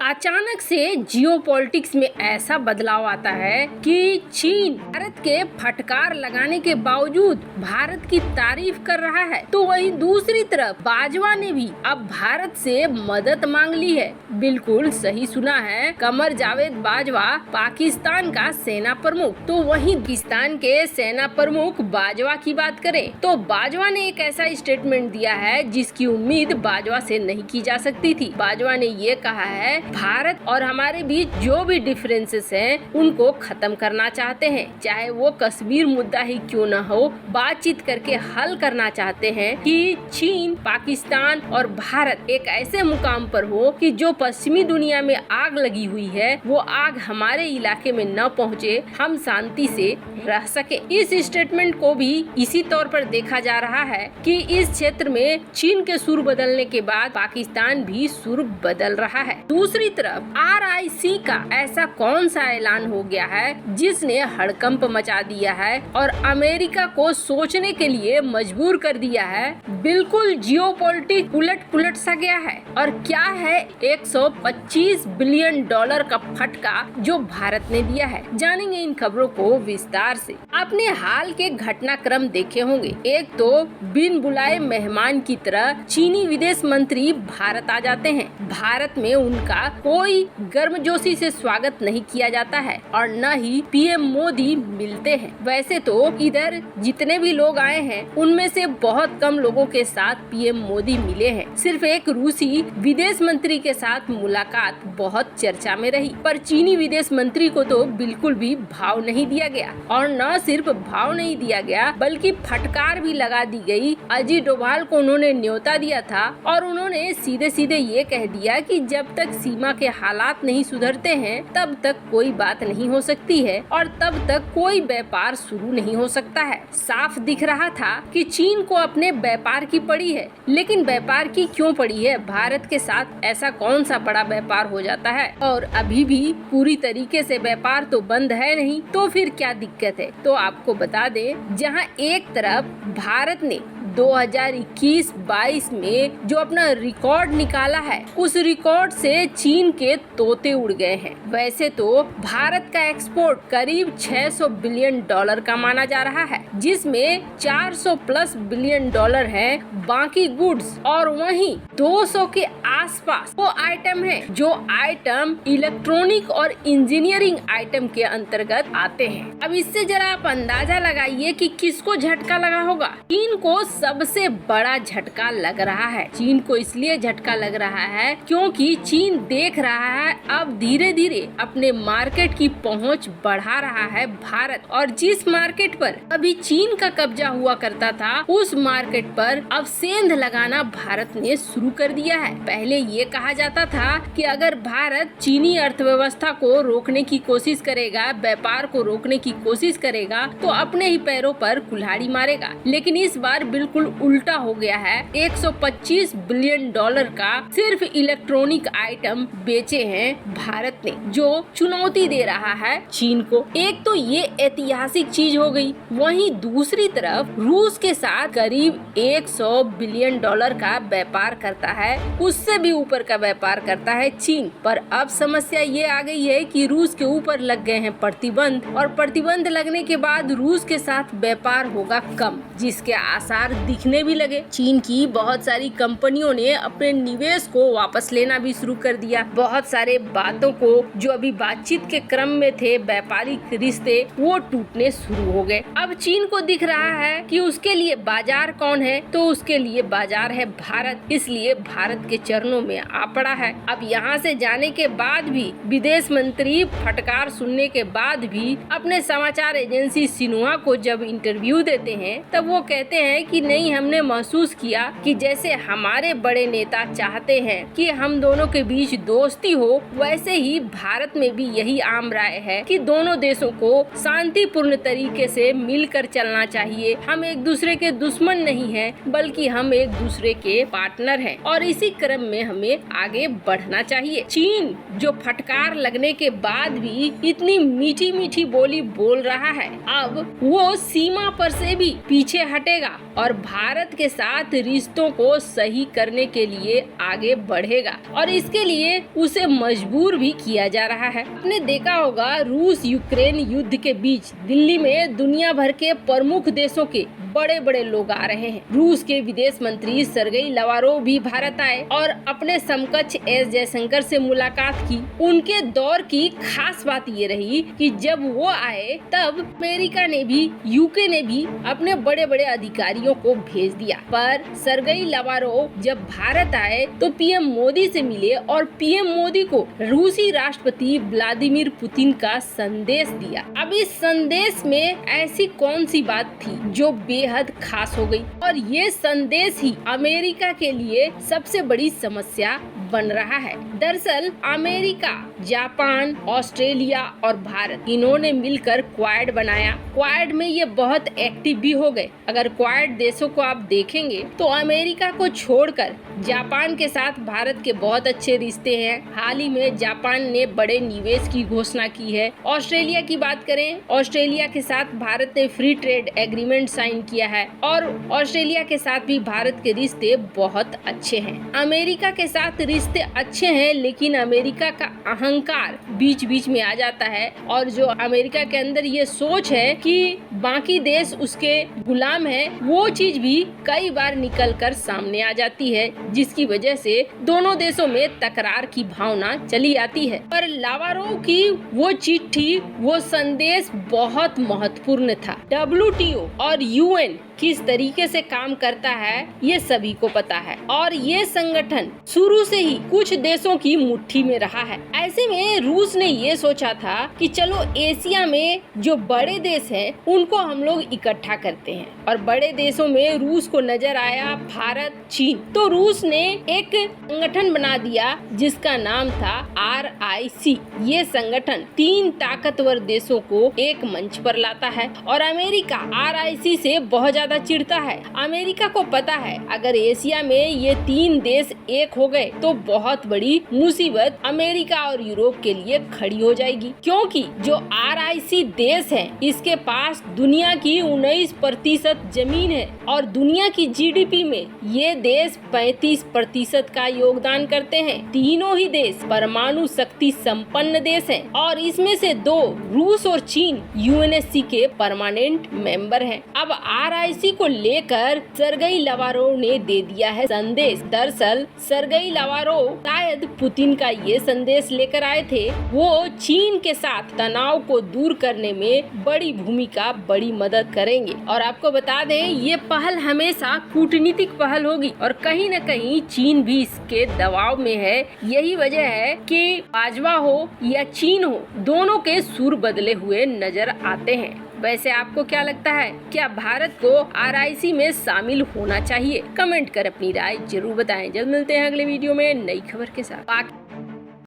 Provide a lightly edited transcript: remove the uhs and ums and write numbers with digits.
अचानक से जियोपॉलिटिक्स में ऐसा बदलाव आता है कि चीन भारत के फटकार लगाने के बावजूद भारत की तारीफ कर रहा है, तो वहीं दूसरी तरफ बाजवा ने भी अब भारत से मदद मांग ली है। बिल्कुल सही सुना है, कमर जावेद बाजवा पाकिस्तान का सेना प्रमुख। तो वहीं पाकिस्तान के सेना प्रमुख बाजवा की बात करें तो बाजवा ने एक ऐसा स्टेटमेंट दिया है जिसकी उम्मीद बाजवा से नहीं की जा सकती थी। बाजवा ने ये कहा है, भारत और हमारे बीच जो भी डिफरेंसेस हैं उनको खत्म करना चाहते हैं, चाहे वो कश्मीर मुद्दा ही क्यों न हो, बातचीत करके हल करना चाहते हैं कि चीन, पाकिस्तान और भारत एक ऐसे मुकाम पर हो कि जो पश्चिमी दुनिया में आग लगी हुई है वो आग हमारे इलाके में न पहुंचे, हम शांति से रह सके। इस स्टेटमेंट को भी इसी तौर पर देखा जा रहा है कि इस क्षेत्र में चीन के सुर बदलने के बाद पाकिस्तान भी सुर बदल रहा है। दूसरी तरफ RIC का ऐसा कौन सा ऐलान हो गया है जिसने हड़कंप मचा दिया है और अमेरिका को सोचने के लिए मजबूर कर दिया है। बिल्कुल जियोपॉलिटिक्स उलट सा गया है। और क्या है 125 बिलियन डॉलर का फटका जो भारत ने दिया है, जानेंगे इन खबरों को विस्तार से। आपने हाल के घटनाक्रम देखे होंगे। एक तो बिन बुलाए मेहमान की तरह चीनी विदेश मंत्री भारत आ जाते हैं। भारत में उनका कोई गर्मजोशी से स्वागत नहीं किया जाता है और न ही PM मोदी मिलते हैं। वैसे तो इधर जितने भी लोग आए हैं उनमें से बहुत कम लोगों के साथ PM मोदी मिले हैं। सिर्फ एक रूसी विदेश मंत्री के साथ मुलाकात बहुत चर्चा में रही, पर चीनी विदेश मंत्री को तो बिल्कुल भी भाव नहीं दिया गया। और न सिर्फ भाव नहीं दिया गया बल्कि फटकार भी लगा दी गई। अजीत डोभाल को उन्होंने न्योता दिया था और उन्होंने सीधे सीधे ये कह दिया कि जब तक सीमा के हालात नहीं सुधरते हैं तब तक कोई बात नहीं हो सकती है और तब तक कोई व्यापार शुरू नहीं हो सकता है। साफ दिख रहा था कि चीन को अपने व्यापार की पड़ी है, लेकिन व्यापार की क्यों पड़ी है? भारत के साथ ऐसा कौन सा बड़ा व्यापार हो जाता है और अभी भी पूरी तरीके से व्यापार तो बंद है नहीं, तो फिर क्या दिक्कत है? तो आपको बता दें, जहां एक तरफ भारत ने 2021-22 में जो अपना रिकॉर्ड निकाला है उस रिकॉर्ड से चीन के तोते उड़ गए हैं। वैसे तो भारत का एक्सपोर्ट करीब 600 बिलियन डॉलर का माना जा रहा है, जिसमें 400 प्लस बिलियन डॉलर है बाकी गुड्स, और वहीं 200 के आसपास वो आइटम है जो आइटम इलेक्ट्रॉनिक और इंजीनियरिंग आइटम के अंतर्गत आते हैं। अब इससे जरा आप अंदाजा लगाइए कि किसको झटका लगा होगा। चीन को सबसे बड़ा झटका लग रहा है। चीन को इसलिए झटका लग रहा है क्योंकि चीन देख रहा है अब धीरे धीरे अपने मार्केट की पहुंच बढ़ा रहा है भारत, और जिस मार्केट पर अभी चीन का कब्जा हुआ करता था उस मार्केट पर अब सेंध लगाना भारत ने शुरू कर दिया है। पहले ये कहा जाता था कि अगर भारत चीनी अर्थव्यवस्था को रोकने की कोशिश करेगा, व्यापार को रोकने की कोशिश करेगा, तो अपने ही पैरों पर कुल्हाड़ी मारेगा, लेकिन इस बार बिल्कुल उल्टा हो गया है। 125 बिलियन डॉलर का सिर्फ इलेक्ट्रॉनिक आइटम बेचे हैं भारत ने, जो चुनौती दे रहा है चीन को। एक तो ये ऐतिहासिक चीज हो गई, वहीं दूसरी तरफ रूस के साथ करीब 100 बिलियन डॉलर का व्यापार करता है, उससे भी ऊपर का व्यापार करता है चीन। पर अब समस्या ये आ गई है कि रूस के ऊपर लग गए हैं प्रतिबंध, और प्रतिबंध लगने के बाद रूस के साथ व्यापार होगा कम, जिसके आसार दिखने भी लगे। चीन की बहुत सारी कंपनियों ने अपने निवेश को वापस लेना भी शुरू कर दिया। बहुत सारे बातों को जो अभी बातचीत के क्रम में थे, व्यापारिक रिश्ते, वो टूटने शुरू हो गए। अब चीन को दिख रहा है कि उसके लिए बाजार कौन है, तो उसके लिए बाजार है भारत, इसलिए भारत के चरणों में आ पड़ा है। अब यहाँ से जाने के बाद भी विदेश मंत्री फटकार सुनने के बाद भी अपने समाचार एजेंसी सिन्हुआ को जब इंटरव्यू देते हैं तब वो कहते हैं कि नहीं, हमने महसूस किया कि जैसे हमारे बड़े नेता चाहते हैं कि हम दोनों के बीच दोस्ती हो, वैसे ही भारत में भी यही आम राय है कि दोनों देशों को शांतिपूर्ण तरीके से मिलकर चलना चाहिए। हम एक दूसरे के दुश्मन नहीं हैं, बल्कि हम एक दूसरे के पार्टनर हैं, और इसी क्रम में हमें आगे बढ़ना चाहिए। चीन जो फटकार लगने के बाद भी इतनी मीठी मीठी बोली बोल रहा है, अब वो सीमा पर से भी पीछे हटेगा और भारत के साथ रिश्तों को सही करने के लिए आगे बढ़ेगा और इसके लिए उसे मजबूर भी किया जा रहा है। आपने देखा होगा रूस यूक्रेन युद्ध के बीच दिल्ली में दुनिया भर के प्रमुख देशों के बड़े बड़े लोग आ रहे हैं। रूस के विदेश मंत्री सर्गेई लावारोव भी भारत आए और अपने समकक्ष एस जयशंकर से मुलाकात की। उनके दौर की खास बात ये रही कि जब वो आए तब अमेरिका ने भी यूके ने भी अपने बड़े बड़े अधिकारियों को भेज दिया, पर सर्गेई लावारोव जब भारत आए तो पीएम मोदी से मिले और पीएम मोदी को रूसी राष्ट्रपति व्लादिमीर पुतिन का संदेश दिया। अब इस संदेश में ऐसी कौन सी बात थी जो बेहद खास हो गई और ये संदेश ही अमेरिका के लिए सबसे बड़ी समस्या बन रहा है। दरअसल अमेरिका, जापान, ऑस्ट्रेलिया और भारत इन्होंने मिलकर क्वाड बनाया। क्वाड में ये बहुत एक्टिव भी हो गए। अगर क्वाड देशों को आप देखेंगे तो अमेरिका को छोड़कर जापान के साथ भारत के बहुत अच्छे रिश्ते हैं। हाल ही में जापान ने बड़े निवेश की घोषणा की है। ऑस्ट्रेलिया की बात करें, ऑस्ट्रेलिया के साथ भारत ने फ्री ट्रेड एग्रीमेंट साइन किया है और ऑस्ट्रेलिया के साथ भी भारत के रिश्ते बहुत अच्छे हैं। अमेरिका के साथ रिश्ते अच्छे हैं, लेकिन अमेरिका का अहंकार बीच बीच में आ जाता है और जो अमेरिका के अंदर ये सोच है कि बाकी देश उसके गुलाम हैं, वो चीज भी कई बार निकल कर सामने आ जाती है, जिसकी वजह से दोनों देशों में तकरार की भावना चली आती है। पर लावारोव की वो चिट्ठी, वो संदेश बहुत महत्वपूर्ण था। WTO और UN किस तरीके से काम करता है ये सभी को पता है और ये संगठन शुरू से ही कुछ देशों की मुट्ठी में रहा है। ऐसे में रूस ने ये सोचा था कि चलो एशिया में जो बड़े देश हैं उनको हम लोग इकट्ठा करते हैं और बड़े देशों में रूस को नजर आया भारत, चीन, तो रूस ने एक संगठन बना दिया जिसका नाम था RIC। ये संगठन 3 ताकतवर देशों को एक मंच पर लाता है और अमेरिका RIC से बहुत ज्यादा चिढ़ता है। अमेरिका को पता है अगर एशिया में ये 3 देश एक हो गए तो बहुत बड़ी मुसीबत अमेरिका और यूरोप के लिए खड़ी हो जाएगी, क्योंकि जो RIC देश है इसके पास दुनिया की 19% जमीन है और दुनिया की GDP में ये देश 35% का योगदान करते हैं। तीनों ही देश परमाणु शक्ति संपन्न देश हैं और इसमें से 2 रूस और चीन UNSC के परमानेंट मेंबर हैं। अब RIC को लेकर सर्गेई लावारोव ने दे दिया है संदेश। दरअसल सर्गेई लावारोव शायद पुतिन का ये संदेश लेकर आए थे। वो चीन के साथ तनाव को दूर करने में बड़ी भूमिका, बड़ी मदद करेंगे और आपको बता दें ये पहल हमेशा कूटनीतिक पहल होगी और कहीं न कहीं चीन भी इसके दबाव में है। यही वजह है कि बाजवा हो या चीन हो, दोनों के सुर बदले हुए नजर आते हैं। वैसे आपको क्या लगता है, क्या भारत को RIC में शामिल होना चाहिए? कमेंट कर अपनी राय जरूर बताएं। जल्द मिलते हैं अगले वीडियो में नई खबर के साथ।